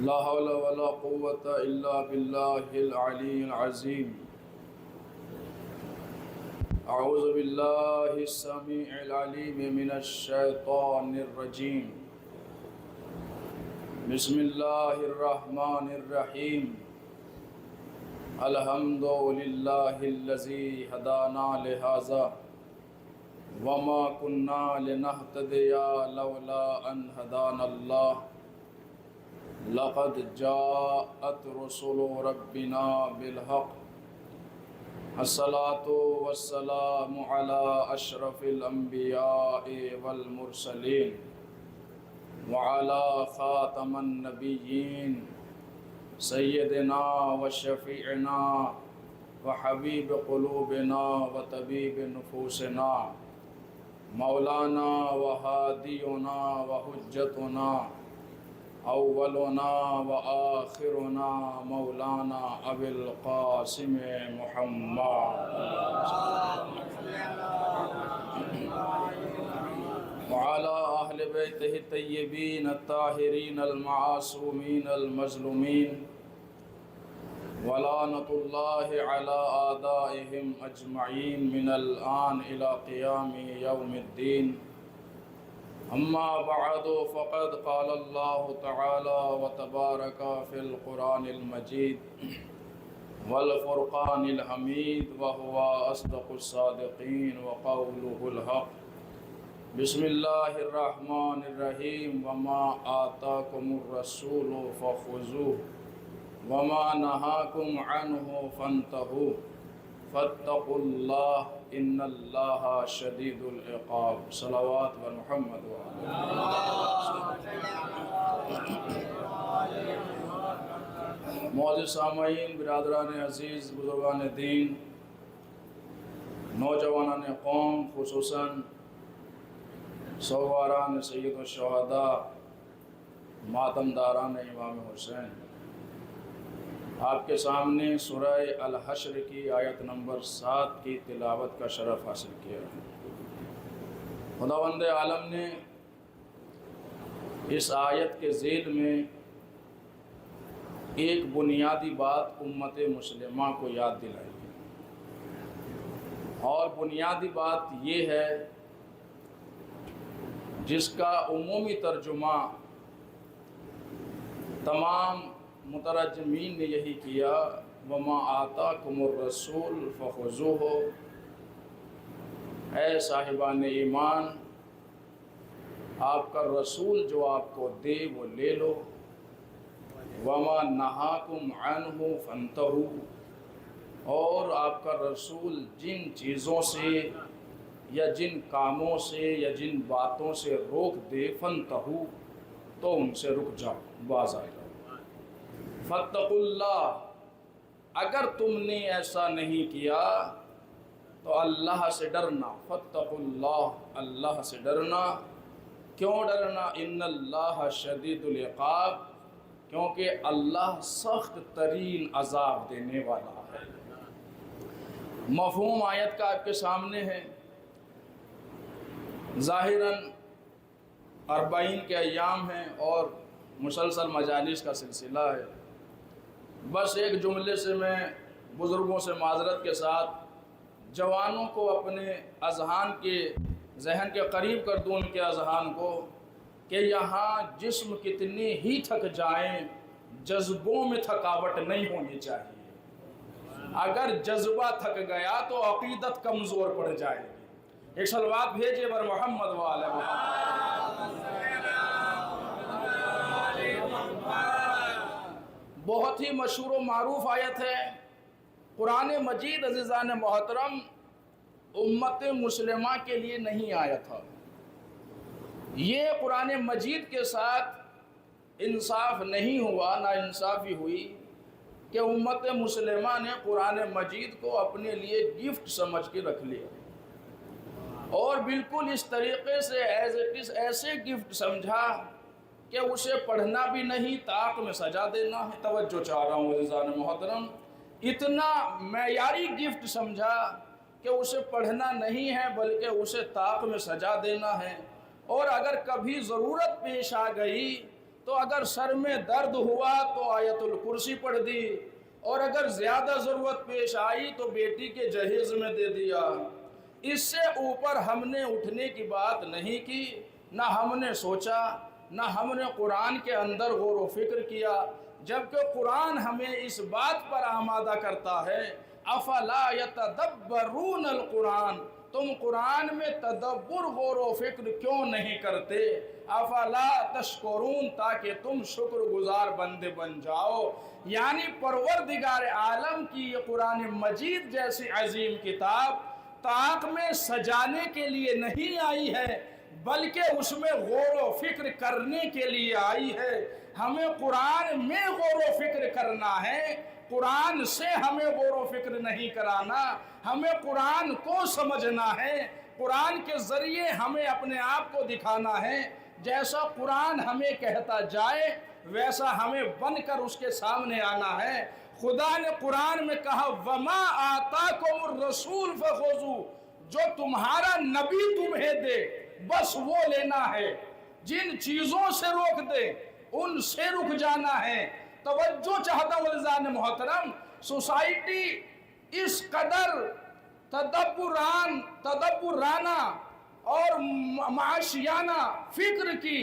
لا حول ولا قوة إلا بالله العلي العظيم. أعوذ بالله السميع العليم من الشيطان الرجيم. بسم الله الرحمن الرحيم. الحمد لله الذي هدانا لهذا وما كنا لنهتدي لولا أن هدانا الله. لقد جاءت رسل ربنا بالحق. الصلاة والسلام على أشرف الأنبياء والمرسلين وعلى خاتم النبيين سيدنا وشفيعنا وحبيب قلوبنا وطبيب نفوسنا مولانا وهادينا وحجتنا اولنا وآخرنا مولانا ابو القاسم محمد وعلى اہل بیتہ الطیبین الطاہرین المعصومین المظلومین ولعنۃ اللہ علی اعدائہم اجمعین من الآن الى قیام یوم الدین. اما بعد فقد قال اللہ تعالی وتبارک فی القرآن المجید والفرقان الحمید وهو اصدق الصادقین وقولہ الحق. بسم اللہ الرحمن الرحیم. وما آتاکم الرسول فخذوه وما نہاکم عنہ فانتہوا فاتقوا اللہ ان اللہ شدید العقاب. صلوات و محمد معزز سامعین، برادران عزیز، بزرگان دین، نوجوانان قوم، خصوصاً سواران سید الشہداء، ماتمداران امام حسین، آپ کے سامنے سورہ الحشر کی آیت نمبر 7 کی تلاوت کا شرف حاصل کیا ہے. خداوند عالم نے اس آیت کے ذیل میں ایک بنیادی بات امت مسلمہ کو یاد دلائی اور بنیادی بات یہ ہے جس کا عمومی ترجمہ تمام مترجمین نے یہی کیا: وما آتاکم الرسول فخذوہ. اے صاحبان ایمان، آپ کا رسول جو آپ کو دے وہ لے لو. وما نہاکم عنہ فانتہوا. اور آپ کا رسول جن چیزوں سے یا جن کاموں سے یا جن باتوں سے روک دے، فانتہوا، تو ان سے رک جاؤ، باز آ جاؤ. فاتقوا اللہ، اگر تم نے ایسا نہیں کیا تو اللہ سے ڈرنا. فاتقوا اللہ، اللہ سے ڈرنا. کیوں ڈرنا؟ ان اللہ شدید العقاب، کیونکہ اللہ سخت ترین عذاب دینے والا ہے. مفہوم آیت کا آپ کے سامنے ہے. ظاہراً 40 کے ایام ہیں اور مسلسل مجالس کا سلسلہ ہے. بس ایک جملے سے میں بزرگوں سے معذرت کے ساتھ جوانوں کو اپنے اذہان کے ذہن کے قریب کر دوں، ان کے اذہان کو، کہ یہاں جسم کتنی ہی تھک جائیں، جذبوں میں تھکاوٹ نہیں ہونی چاہیے. اگر جذبہ تھک گیا تو عقیدت کمزور پڑ جائے گی. ایک صلوات بھیجے بر محمد وآل محمد. بہت ہی مشہور و معروف آیت ہے. قرآن مجید عزیزان محترم امت مسلمہ کے لیے نہیں آیا تھا. یہ قرآن مجید کے ساتھ انصاف نہیں ہوا، نا انصافی ہوئی کہ امت مسلمہ نے قرآن مجید کو اپنے لیے گفٹ سمجھ کے رکھ لیا اور بالکل اس طریقے سے ایسے گفٹ سمجھا کہ اسے پڑھنا بھی نہیں، طاق میں سجا دینا ہے. توجہ چاہ رہا ہوں عزیزان محترم، اتنا معیاری گفٹ سمجھا کہ اسے پڑھنا نہیں ہے بلکہ اسے طاق میں سجا دینا ہے. اور اگر کبھی ضرورت پیش آ گئی تو اگر سر میں درد ہوا تو آیت الکرسی پڑھ دی، اور اگر زیادہ ضرورت پیش آئی تو بیٹی کے جہیز میں دے دیا۔ اس سے اوپر ہم نے اٹھنے کی بات نہیں کی، نہ ہم نے سوچا، نہ ہم نے قرآن کے اندر غور و فکر کیا، جبکہ قرآن ہمیں اس بات پر آمادہ کرتا ہے افلا یتدبرون القرآن، تم قرآن میں تدبر غور و فکر کیوں نہیں کرتے؟ افلا تشکرون، تاکہ تم شکر گزار بندے بن جاؤ۔ یعنی پروردگار عالم کی یہ قرآن مجید جیسی عظیم کتاب طاق میں سجانے کے لیے نہیں آئی ہے، بلکہ اس میں غور و فکر کرنے کے لیے آئی ہے۔ ہمیں قرآن میں غور و فکر کرنا ہے، قرآن سے ہمیں غور و فکر نہیں کرانا۔ ہمیں قرآن کو سمجھنا ہے، قرآن کے ذریعے ہمیں اپنے آپ کو دکھانا ہے۔ جیسا قرآن ہمیں کہتا جائے ویسا ہمیں بن کر اس کے سامنے آنا ہے۔ خدا نے قرآن میں کہا وَمَا آتَاكُمُ الرَّسُولُ فَخُذُوهُ، جو تمہارا نبی تمہیں دے بس وہ لینا ہے، جن چیزوں سے روک دے ان سے رک جانا ہے۔ توجہ چاہتا ہوں عزیزان محترم، سوسائٹی اس قدر تدبرانہ اور معاشیانہ فکر کی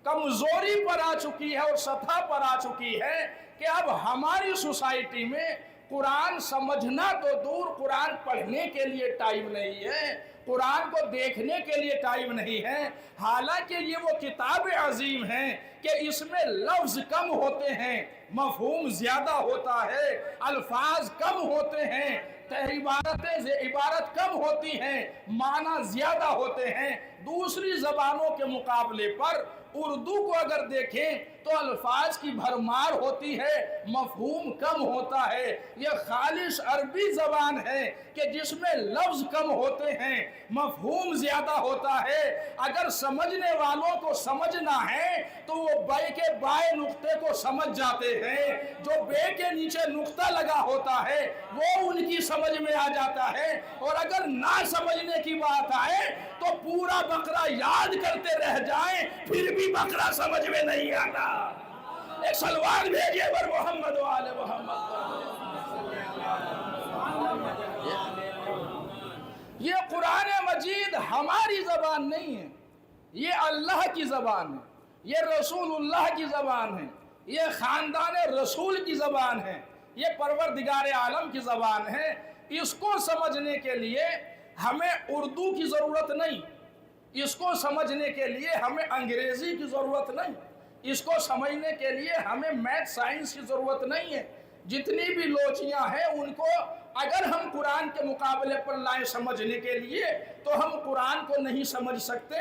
کمزوری پر آ چکی ہے اور سطح پر آ چکی ہے کہ اب ہماری سوسائٹی میں قرآن سمجھنا تو دور، قرآن پڑھنے کے لیے ٹائم نہیں ہے، قرآن کو دیکھنے کے لیے ٹائم نہیں ہے۔ حالانکہ یہ وہ کتاب عظیم ہیں کہ اس میں لفظ کم ہوتے ہیں، مفہوم زیادہ ہوتا ہے، الفاظ کم ہوتے ہیں، عبارت کم ہوتی ہیں، معنی زیادہ ہوتے ہیں۔ دوسری زبانوں کے مقابلے پر اردو کو اگر دیکھیں تو الفاظ کی بھرمار ہوتی ہے، مفہوم کم ہوتا ہے۔ یہ خالص عربی زبان ہے کہ جس میں لفظ کم ہوتے ہیں، مفہوم زیادہ ہوتا ہے۔ اگر سمجھنے والوں کو سمجھنا ہے تو وہ بے کے بائیں نقطے کو سمجھ جاتے ہیں، جو بے کے نیچے نقطہ لگا ہوتا ہے وہ ان کی سمجھ میں آ جاتا ہے۔ اور اگر نہ سمجھنے کی بات آئے تو پورا بقرہ یاد کرتے رہ جائیں پھر بھی بقرہ سمجھ میں نہیں آتا۔ ایک سلوات بھیجئے بر محمد و آل محمد۔ یہ قرآن مجید ہماری زبان نہیں ہے، یہ اللہ کی زبان ہے، یہ رسول اللہ کی زبان ہے، یہ خاندان رسول کی زبان ہے، یہ پروردگار عالم کی زبان ہے۔ اس کو سمجھنے کے لیے ہمیں اردو کی ضرورت نہیں، اس کو سمجھنے کے لیے ہمیں انگریزی کی ضرورت نہیں، اس کو سمجھنے کے لیے ہمیں میتھ سائنس کی ضرورت نہیں ہے۔ جتنی بھی لوچیاں ہیں ان کو اگر ہم قرآن کے مقابلے پر لائیں سمجھنے کے لیے تو ہم قرآن کو نہیں سمجھ سکتے۔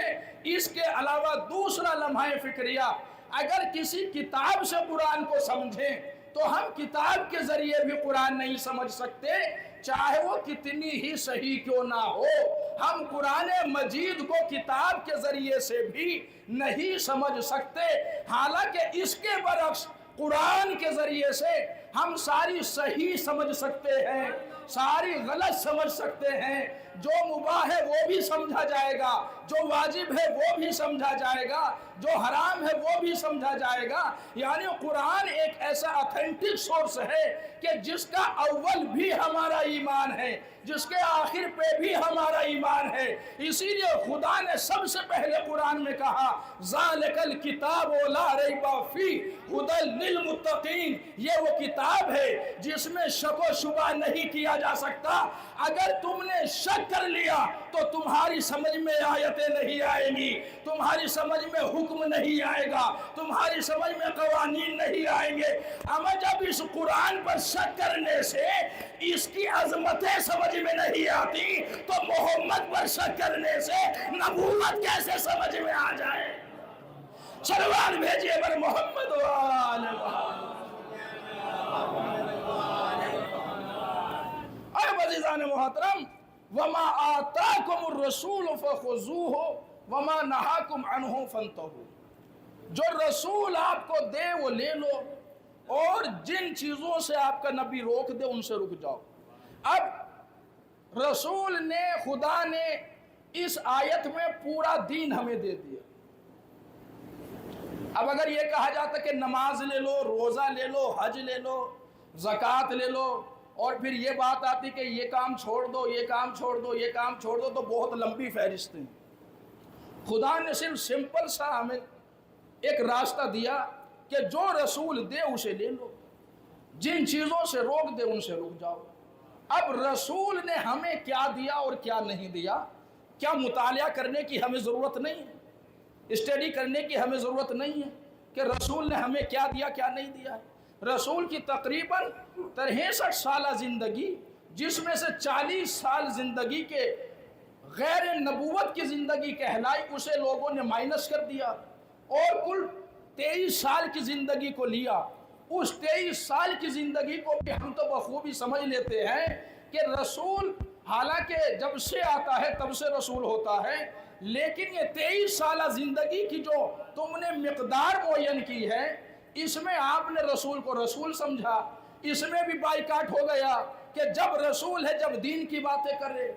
اس کے علاوہ دوسرا لمحہ فکریہ، اگر کسی کتاب سے قرآن کو سمجھیں تو ہم کتاب کے ذریعے بھی قرآن نہیں سمجھ سکتے، چاہے وہ کتنی ہی صحیح کیوں نہ ہو۔ ہم قرآن مجید کو کتاب کے ذریعے سے بھی نہیں سمجھ سکتے، حالانکہ اس کے برعکس قرآن کے ذریعے سے ہم ساری صحیح سمجھ سکتے ہیں، ساری غلط سمجھ سکتے ہیں۔ جو مباح ہے وہ بھی سمجھا جائے گا، جو واجب ہے وہ بھی سمجھا جائے گا، جو حرام ہے وہ بھی سمجھا جائے گا۔ یعنی قرآن ایک ایسا اتھینٹک سورس ہے کہ جس کا اول بھی ہمارا ایمان ہے، جس کے آخر پہ بھی ہمارا ایمان ہے۔ اسی لیے خدا نے سب سے پہلے قرآن میں کہا ذالک الکتاب لا ریب فیہ ھدی للمتقین، یہ وہ کتاب ہے جس میں شک و شبہ نہیں کیا جا سکتا۔ اگر تم نے شک کر لیا تو تمہاری سمجھ میں آیتیں نہیں آئیں گی، تمہاری سمجھ میں حکم نہیں آئے گا، تمہاری سمجھ میں قوانین نہیں آئیں گے۔ اما جب اس قرآن پر شک کرنے سے اس کی عظمتیں سمجھ میں نہیں آتی تو محمد پر شک کرنے سے نبوت کیسے سمجھ میں آ جائے؟ صلوات بھیجئے بر محمد و آل محمد۔ اے عزیزان محترم، وَمَا آتَاكُمُ الرَّسُولُ فَخُذُوهُ وَمَا نَهَاكُمْ عَنْهُ فَانْتَهُوا، جو رسول آپ کو دے وہ لے لو، اور جن چیزوں سے آپ کا نبی روک دے ان سے رک جاؤ۔ اب رسول نے، خدا نے اس آیت میں پورا دین ہمیں دے دیا۔ اب اگر یہ کہا جاتا کہ نماز لے لو، روزہ لے لو، حج لے لو، زکوٰۃ لے لو، اور پھر یہ بات آتی کہ یہ کام چھوڑ دو، یہ کام چھوڑ دو، یہ کام چھوڑ دو، تو بہت لمبی فہرست ہے۔ خدا نے صرف سمپل سا ہمیں ایک راستہ دیا کہ جو رسول دے اسے لے لو، جن چیزوں سے روک دے ان سے رک جاؤ۔ اب رسول نے ہمیں کیا دیا اور کیا نہیں دیا، کیا مطالعہ کرنے کی ہمیں ضرورت نہیں ہے؟ اسٹڈی کرنے کی ہمیں ضرورت نہیں ہے کہ رسول نے ہمیں کیا دیا کیا نہیں دیا؟ رسول کی تقریباً 63 سالہ زندگی، جس میں سے 40 سال زندگی کے غیر نبوت کی زندگی کہلائی، اسے لوگوں نے مائنس کر دیا اور کل 23 سال کی زندگی کو لیا۔ اس 23 سال کی زندگی کو بھی ہم تو بخوبی سمجھ لیتے ہیں کہ رسول حالانکہ جب سے آتا ہے تب سے رسول ہوتا ہے، لیکن یہ 23 سالہ زندگی کی جو تم نے مقدار معین کی ہے، اس میں آپ نے رسول کو رسول سمجھا۔ اس میں بھی بائیکاٹ ہو گیا کہ جب رسول ہے جب دین کی باتیں کرے،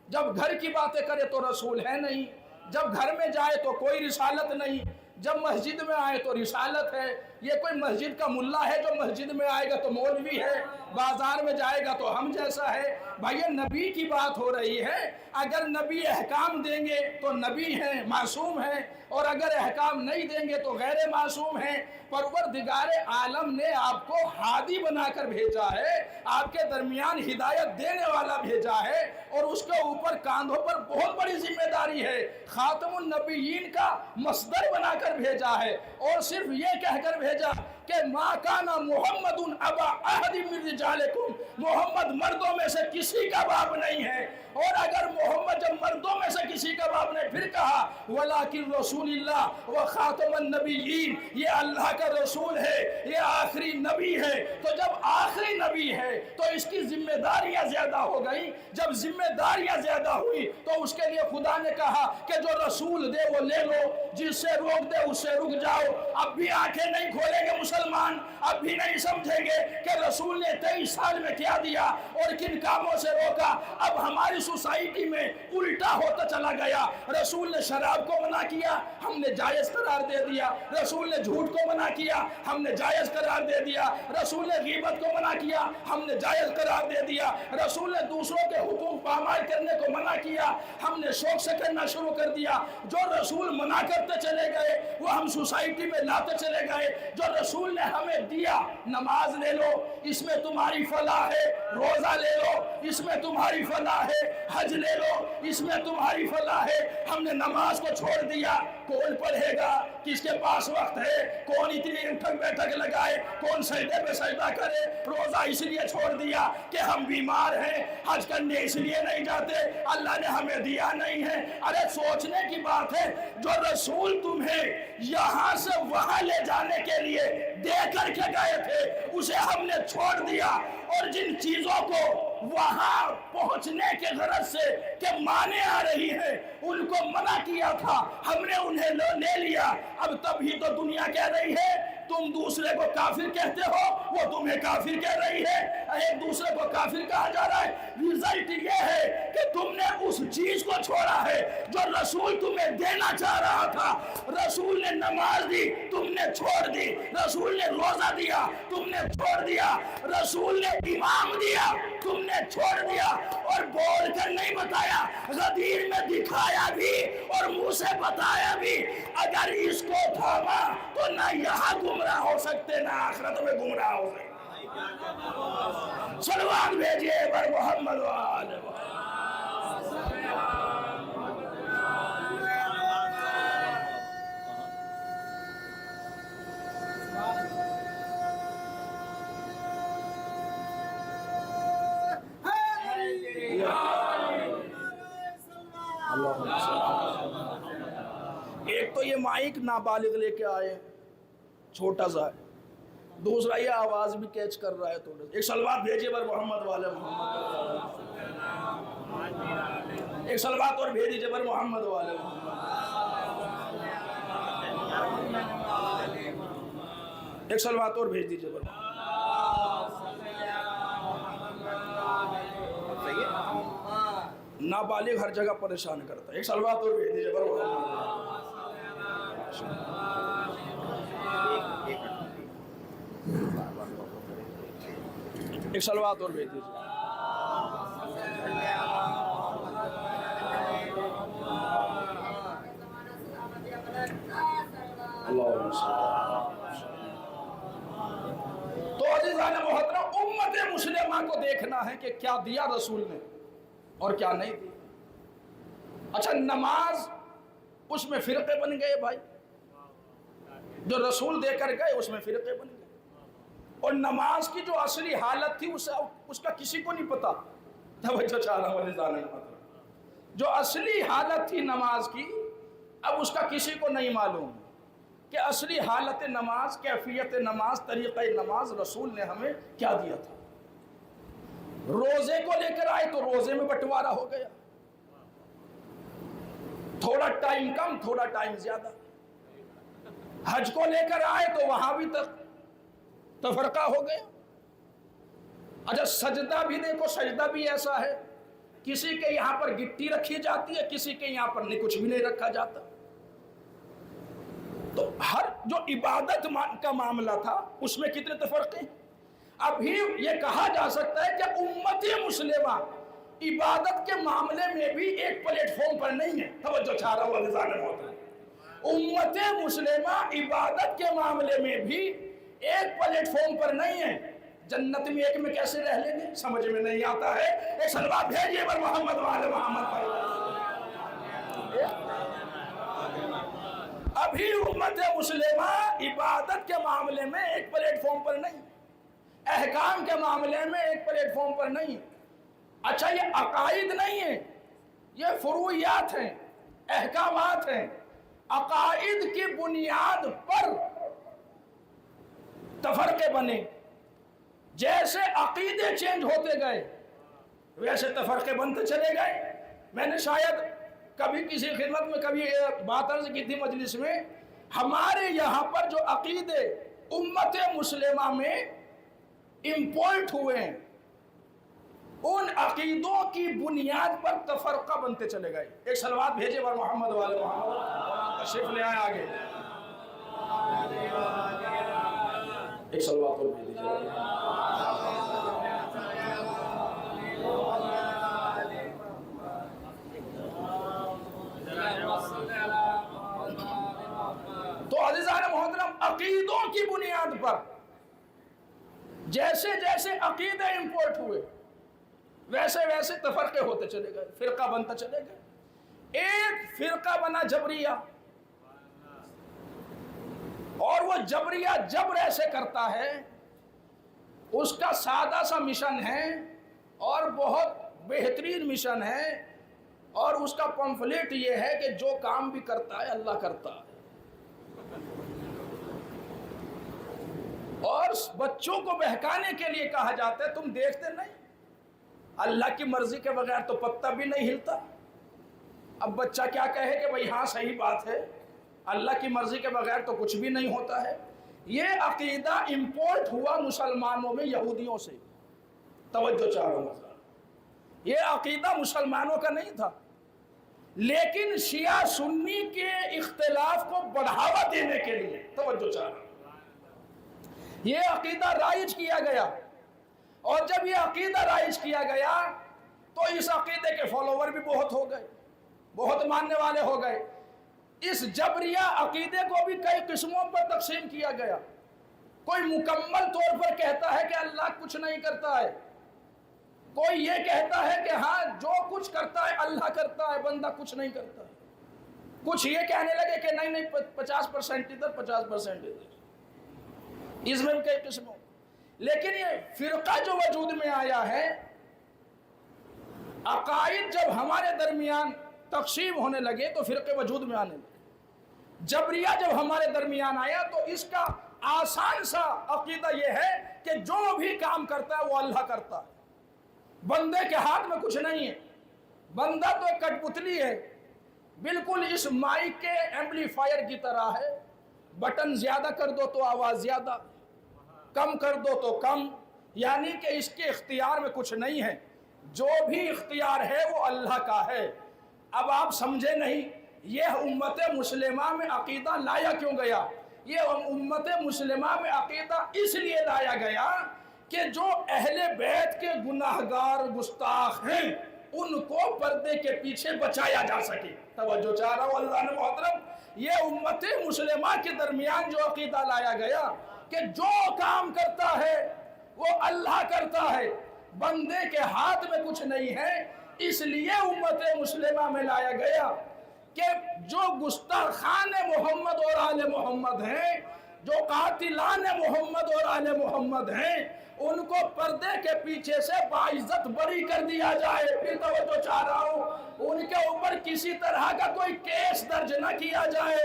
جب گھر کی باتیں کرے تو رسول ہے نہیں، جب گھر میں جائے تو کوئی رسالت نہیں، جب مسجد میں آئے تو رسالت ہے۔ یہ کوئی مسجد کا ملا ہے جو مسجد میں آئے گا تو مولوی ہے، بازار میں جائے گا تو ہم جیسا ہے؟ بھائی یہ نبی کی بات ہو رہی ہے، اگر نبی احکام دیں گے تو نبی ہیں، معصوم ہیں، اور اگر احکام نہیں دیں گے تو غیر معصوم ہیں۔ پروردگار عالم نے آپ کو ہادی بنا کر بھیجا ہے، آپ کے درمیان ہدایت دینے والا بھیجا ہے، اور اس کے اوپر کاندھوں پر بہت بڑی ذمہ داری ہے، خاتم النبیین کا مصدر بنا کر بھیجا ہے، اور صرف یہ کہہ کر بھیجا کہ ما کان محمد ابا احد من رجالکم، محمد مردوں میں سے کسی کا باپ نہیں ہے۔ اور اگر محمد جب مردوں میں سے کسی کا باپ نے پھر کہا ولیکن رسول اللہ و خاتم النبیین، یہ اللہ کا رسول ہے، یہ آخری نبی ہے، تو جب آخری نبی ہے تو اس کی ذمہ داریاں زیادہ ہو گئی۔ جب ذمہ داریاں زیادہ ہوئی تو اس کے لیے خدا نے کہا کہ جو رسول دے وہ لے لو، جس سے روک دے اس سے رک جاؤ۔ اب بھی آنکھیں نہیں کھولیں گے مسلمان، اب بھی نہیں سمجھیں گے کہ رسول نے 23 سال میں کیا دیا اور کن کاموں سے روکا۔ اب ہماری سوسائٹی میں الٹا ہوتا چلا گیا۔ رسول نے شراب کو منع کیا، ہم نے جائز قرار دے دیا۔ رسول نے جھوٹ کو منع کیا، ہم نے جائز قرار دے دیا۔ رسول نے غیبت کو منع کیا، ہم نے جائز قرار دے دیا۔ رسول نے دوسروں کے حقوق پامال کرنے کو منع کیا، ہم نے شوق سے کرنا شروع کر دیا۔ جو رسول منع کرتے چلے گئے وہ ہم سوسائٹی میں لاتے چلے گئے۔ جو رسول نے ہمیں دیا، نماز لے لو اس میں تمہاری فلاح ہے، روزہ لے لو اس میں تمہاری فلاح ہے، حج لے لو اس میں تمہاری فلاح ہے، ہم نے نماز کو چھوڑ دیا۔ کون پڑھے گا؟ کس کے پاس وقت ہے؟ کون اتنی اٹھک بیٹھک لگائے؟ کون سجدے پہ سجدہ کرے؟ روزہ اس لیے چھوڑ دیا کہ ہم بیمار ہیں، حج کرنے اس لیے نہیں جاتے، اللہ نے ہمیں دیا نہیں ہے۔ ارے سوچنے کی بات ہے، جو رسول تمہیں یہاں سے وہاں لے جانے کے لیے دے کر کے گئے تھے اسے ہم نے چھوڑ دیا، اور جن چیزوں کو وہاں پہنچنے کے غرض سے کہ مانے آ رہی ہے ان کو منع کیا تھا، ہم نے انہیں لے لیا۔ اب تب ہی تو دنیا کہہ رہی ہے تم دوسرے کو کافر کہتے ہو، وہ تمہیں کافر کہہ رہی ہے، ایک دوسرے کو کافر کہا جا رہا ہے۔ رزلٹ یہ ہے کہ تم نے اس چیز کو چھوڑا ہے جو رسول تمہیں دینا چاہ رہا تھا۔ رسول نے نماز دی، تم نے چھوڑ دی۔ رسول نے روزہ دیا، تم نے چھوڑ دیا۔ رسول نے امام دیا، تم نے چھوڑ دیا، اور بول کر نہیں بتایا، غدیر میں دکھایا بھی اور منہ سے بتایا بھی۔ اگر اس کو تھاما تو نہ یہاں گمراہ ہو سکتے نہ آخرت میں گمراہ ہو سکتے۔ صلوات بھیجئے بر محمد و آل محمد۔ ایک تو یہ مائک نابالغ لے کے آئے، چھوٹا سا ہے، دوسرا یہ آواز بھی کیچ کر رہا ہے تھوڑا سا۔ ایک صلوات بھیجئے بر محمد والے محمد، ایک صلوات اور بھیج دیجئے بر محمد والے محمد، ایک صلوات اور بھیج دیجئے بر محمد۔ نابالغ ہر جگہ پریشان کرتا ہے، ایک صلوات اور بھیج دیجئے بر محمد۔ ایک صلوات اور بھیج دیجیے. تو عزیزان محترم، امت مسلمہ کو دیکھنا ہے کہ کیا دیا رسول نے اور کیا نہیں دیا. اچھا، نماز اس میں فرقے بن گئے بھائی، جو رسول دے کر گئے اس میں فرقے بن گئے. اور نماز کی جو اصلی حالت تھی اس کا کسی کو نہیں پتا. توجہ چاہ رہا ہوں عزیزان محترم، جو اصلی حالت تھی نماز کی اب اس کا کسی کو نہیں معلوم کہ اصلی حالت نماز، کیفیت نماز، طریقہ نماز رسول نے ہمیں کیا دیا تھا. روزے کو لے کر آئے تو روزے میں بٹوارا ہو گیا، تھوڑا ٹائم کم تھوڑا ٹائم زیادہ. حج کو لے کر آئے تو وہاں بھی تفرقہ ہو گیا. اچھا، سجدہ بھی دیکھو، سجدہ بھی ایسا ہے، کسی کے یہاں پر گٹی رکھی جاتی ہے، کسی کے یہاں پر کچھ بھی نہیں رکھا جاتا. تو ہر جو عبادت کا معاملہ تھا اس میں کتنے تفرقے. ابھی یہ کہا جا سکتا ہے کہ امت مسلمہ عبادت کے معاملے میں بھی ایک پلیٹ فارم پر نہیں ہے. توجہ چاہ رہا ہوں عزیزان محترم، امت مسلمہ عبادت کے معاملے میں بھی ایک پلیٹ فارم پر نہیں ہے. جنت میں ایک میں کیسے رہ لیں گے، سمجھ میں نہیں آتا ہے. ایک صلوات بھیجیے پر محمد وعلی محمد پر. ابھی امت مسلمہ عبادت کے معاملے میں ایک پلیٹ فارم پر نہیں، احکام کے معاملے میں ایک پلیٹ فارم پر نہیں. اچھا، یہ عقائد نہیں ہے، یہ فروعیات ہیں، احکامات ہیں. عقائد کی بنیاد پر تفرقے بنے. جیسے عقیدے چینج ہوتے گئے ویسے تفرقے بنتے چلے گئے. میں نے شاید کبھی کسی خدمت میں کبھی بات عرض کی تھی مجلس میں، ہمارے یہاں پر جو عقیدے امت مسلمہ میں امپورٹ ہوئے ہیں ان عقیدوں کی بنیاد پر تفرقہ بنتے چلے گئے. ایک صلوات بھیجے بر محمد والے محمد. تشریف لے آئے آگے. ایک صلوات اور بھیج دیجیے. تو عزیزان محترم، عقیدوں کی بنیاد پر جیسے جیسے عقیدے امپورٹ ہوئے ویسے ویسے تفرقے ہوتے چلے گئے، فرقہ بنتا چلے گئے. ایک فرقہ بنا جبریہ، اور وہ جبریہ جبر ایسے کرتا ہے، اس کا سادہ سا مشن ہے اور بہت بہترین مشن ہے، اور اس کا پمفلیٹ یہ ہے کہ جو کام بھی کرتا ہے اللہ کرتا ہے. اور بچوں کو بہکانے کے لیے کہا جاتا ہے تم دیکھتے نہیں، اللہ کی مرضی کے بغیر تو پتہ بھی نہیں ہلتا. اب بچہ کیا کہے کہ بھئی ہاں صحیح بات ہے، اللہ کی مرضی کے بغیر تو کچھ بھی نہیں ہوتا ہے. یہ عقیدہ امپورٹ ہوا مسلمانوں میں یہودیوں سے. توجہ چاہ رہا ہوں، یہ عقیدہ مسلمانوں کا نہیں تھا، لیکن شیعہ سنی کے اختلاف کو بڑھاوا دینے کے لیے، توجہ چاہ رہا ہوں، یہ عقیدہ رائج کیا گیا. اور جب یہ عقیدہ رائج کیا گیا تو اس عقیدے کے فالوور بھی بہت ہو گئے، بہت ماننے والے ہو گئے. اس جبریہ عقیدے کو بھی کئی قسموں پر تقسیم کیا گیا. کوئی مکمل طور پر کہتا ہے کہ اللہ کچھ نہیں کرتا ہے، کوئی یہ کہتا ہے کہ ہاں جو کچھ کرتا ہے اللہ کرتا ہے، بندہ کچھ نہیں کرتا ہے. کچھ یہ کہنے لگے کہ نہیں 50% ادھر 50% ادھر. اس میں بھی کئی قسموں. لیکن یہ فرقہ جو وجود میں آیا ہے، عقائد جب ہمارے درمیان تقسیم ہونے لگے تو فرقے وجود میں آنے لگے. جبریہ جب ہمارے درمیان آیا تو اس کا آسان سا عقیدہ یہ ہے کہ جو بھی کام کرتا ہے وہ اللہ کرتا ہے، بندے کے ہاتھ میں کچھ نہیں ہے. بندہ تو ایک کٹ پتلی ہے، بالکل اس مائک کے ایمپلیفائر کی طرح ہے. بٹن زیادہ کر دو تو آواز زیادہ، کم کر دو تو کم، یعنی کہ اس کے اختیار میں کچھ نہیں ہے. جو بھی اختیار ہے وہ اللہ کا ہے. اب آپ سمجھے نہیں یہ امت مسلمہ میں عقیدہ لایا کیوں گیا؟ یہ امت مسلمہ میں عقیدہ اس لیے لایا گیا کہ جو اہل بیت کے گناہگار گستاخ ہیں ان کو پردے کے پیچھے بچایا جا سکے۔ توجہ چاہ رہا ہوں اللہ نے محترم، یہ امت مسلمہ کے درمیان جو عقیدہ لایا گیا کہ جو کام کرتا ہے وہ اللہ کرتا ہے، بندے کے ہاتھ میں کچھ نہیں ہے، اس لیے امت مسلمہ میں لایا گیا کہ جو گستاخان محمد اور آل محمد ہیں، جو قاتلان محمد اور آل محمد ہیں، ان کو پردے کے پیچھے سے باعزت بری کر دیا جائے۔ پھر توجہ چاہ رہا ہوں، ان کے اوپر کسی طرح کا کوئی کیس درج نہ کیا جائے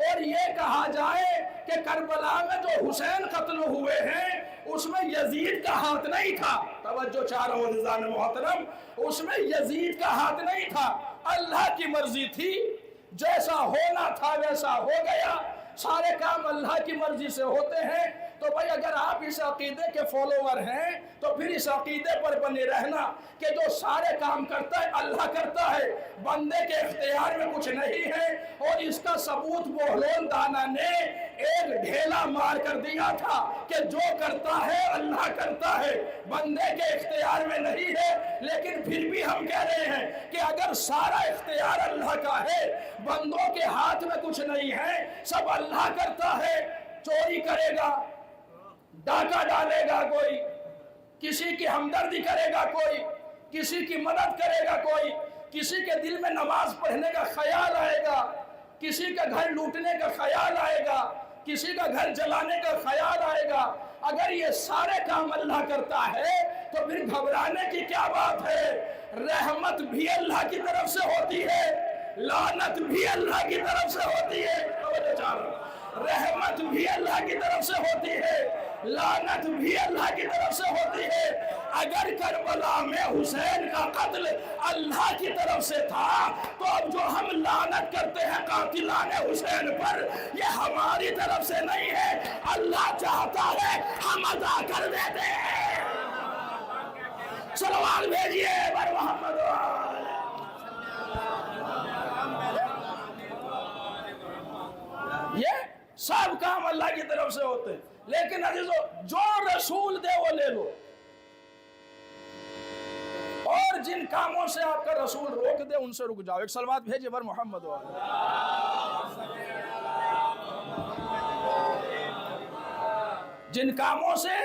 اور یہ کہا جائے کہ کربلا میں جو حسین قتل ہوئے ہیں اس میں یزید کا ہاتھ نہیں تھا۔ توجہ چاہ رہا ہوں عزیزان محترم، اس میں یزید کا ہاتھ نہیں تھا، اللہ کی مرضی تھی، جیسا ہونا تھا ویسا ہو گیا، سارے کام اللہ کی مرضی سے ہوتے ہیں۔ تو بھائی اگر آپ اس عقیدے کے فالوور ہیں تو پھر اس عقیدے پر بنے رہنا کہ جو سارے کام کرتا ہے اللہ کرتا ہے، بندے کے اختیار میں کچھ نہیں ہے، اور اس کا ثبوت بہلول دانا نے ایک ڈھیلا مار کر دیا تھا کہ جو کرتا ہے اللہ کرتا ہے، بندے کے اختیار میں نہیں ہے۔ لیکن پھر بھی ہم کہہ رہے ہیں کہ اگر سارا اختیار اللہ کا ہے، بندوں کے ہاتھ میں کچھ نہیں ہے، سب اللہ کرتا ہے، چوری کرے گا، ڈاکہ ڈالے گا کوئی، کسی کی ہمدردی کرے گا کوئی، کسی کی مدد کرے گا کوئی، کسی کے دل میں نماز پڑھنے کا خیال آئے گا، کسی کا گھر لوٹنے کا خیال آئے گا، کسی کا گھر جلانے کا خیال آئے گا، اگر یہ سارے کام اللہ کرتا ہے تو پھر گھبرانے کی کیا بات ہے؟ رحمت بھی اللہ کی طرف سے ہوتی ہے، لعنت بھی اللہ کی طرف سے ہوتی ہے۔ رحمت بھی اللہ کی طرف سے ہوتی ہے، لعنت بھی اللہ کی طرف سے ہوتی ہے۔ اگر کربلا میں حسین کا قتل اللہ کی طرف سے تھا تو اب جو ہم لعنت کرتے ہیں قاتلان حسین پر، یہ ہماری طرف سے نہیں ہے، اللہ چاہتا ہے ہم ادا کر دیتے ہیں۔ صلوات بھیجئے بر محمد یہ سب کام اللہ کی طرف سے ہوتے ہیں، لیکن عزیزو جو رسول دے وہ لے لو، اور جن کاموں سے آپ کا رسول روک دے ان سے رک جاؤ۔ ایک صلوات بھیجے بر محمد جن کاموں سے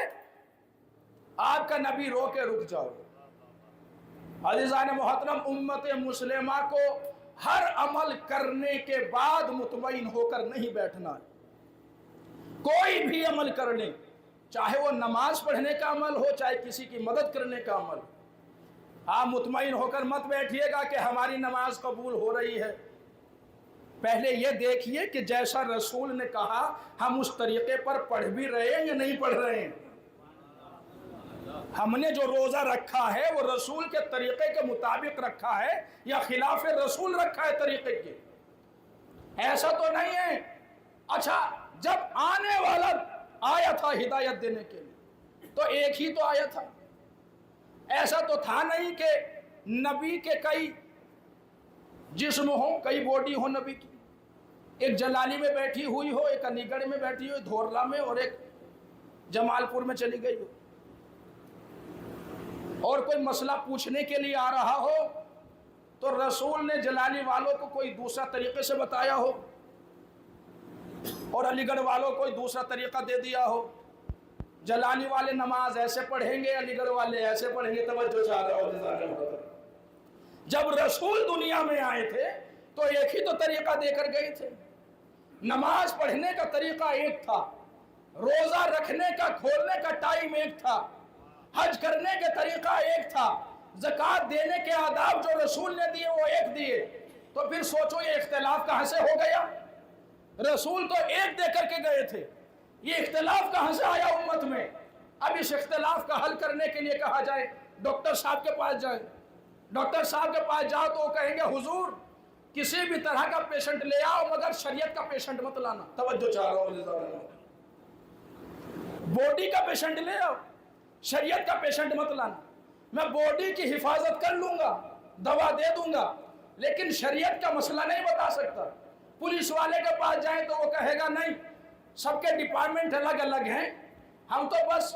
آپ کا نبی روکے رک جاؤ۔ عزیزان محترم، امت مسلمہ کو ہر عمل کرنے کے بعد مطمئن ہو کر نہیں بیٹھنا ہے۔ کوئی بھی عمل کرنے، چاہے وہ نماز پڑھنے کا عمل ہو، چاہے کسی کی مدد کرنے کا عمل، آپ مطمئن ہو کر مت بیٹھیے گا کہ ہماری نماز قبول ہو رہی ہے۔ پہلے یہ دیکھیے کہ جیسا رسول نے کہا ہم اس طریقے پر پڑھ بھی رہے ہیں یا نہیں پڑھ رہے ہیں۔ ہم نے جو روزہ رکھا ہے وہ رسول کے طریقے کے مطابق رکھا ہے یا خلاف رسول رکھا ہے طریقے کے؟ ایسا تو نہیں ہے۔ اچھا، جب آنے والا آیا تھا ہدایت دینے کے لیے تو ایک ہی تو آیا تھا، ایسا تو تھا نہیں کہ نبی کے کئی جسم ہوں، کئی باڈی ہو نبی کی، ایک جلالی میں بیٹھی ہوئی ہو، ایک علی گڑھ میں بیٹھی ہوئی، دھورلا میں، اور ایک جمال پور میں چلی گئی ہو، اور کوئی مسئلہ پوچھنے کے لیے آ رہا ہو تو رسول نے جلالی والوں کو کوئی دوسرا طریقے سے بتایا ہو اور علی گڑھ والوں کو کوئی دوسرا طریقہ دے دیا ہو۔ جلالی والے نماز ایسے پڑھیں گے، علی گڑھ والے ایسے پڑھیں گے۔ توجہ چاہ رہا ہو، جب رسول دنیا میں آئے تھے تو ایک ہی تو طریقہ دے کر گئے تھے۔ نماز پڑھنے کا طریقہ ایک تھا، روزہ رکھنے کا کھولنے کا ٹائم ایک تھا، حج کرنے کے طریقہ ایک تھا، زکوٰۃ دینے کے آداب جو رسول نے دیے وہ ایک دیے۔ تو پھر سوچو یہ اختلاف کہاں سے ہو گیا؟ رسول تو ایک دے کر کے گئے تھے، یہ اختلاف کہاں سے آیا امت میں؟ اب اس اختلاف کا حل کرنے کے لیے کہا جائے ڈاکٹر صاحب کے پاس جائے، ڈاکٹر صاحب کے پاس جاؤ تو وہ کہیں گے حضور کسی بھی طرح کا پیشنٹ لے آؤ مگر شریعت کا پیشنٹ مت لانا۔ توجہ چاہ رہا ہوں، باڈی کا پیشنٹ لے آؤ، شریعت کا پیشنٹ مت لانا۔ میں باڈی کی حفاظت کر لوں گا، دوا دے دوں گا، لیکن شریعت کا مسئلہ نہیں بتا سکتا۔ پولیس والے کے پاس جائیں تو وہ کہے گا نہیں، سب کے ڈپارٹمنٹ الگ الگ ہیں، ہم تو بس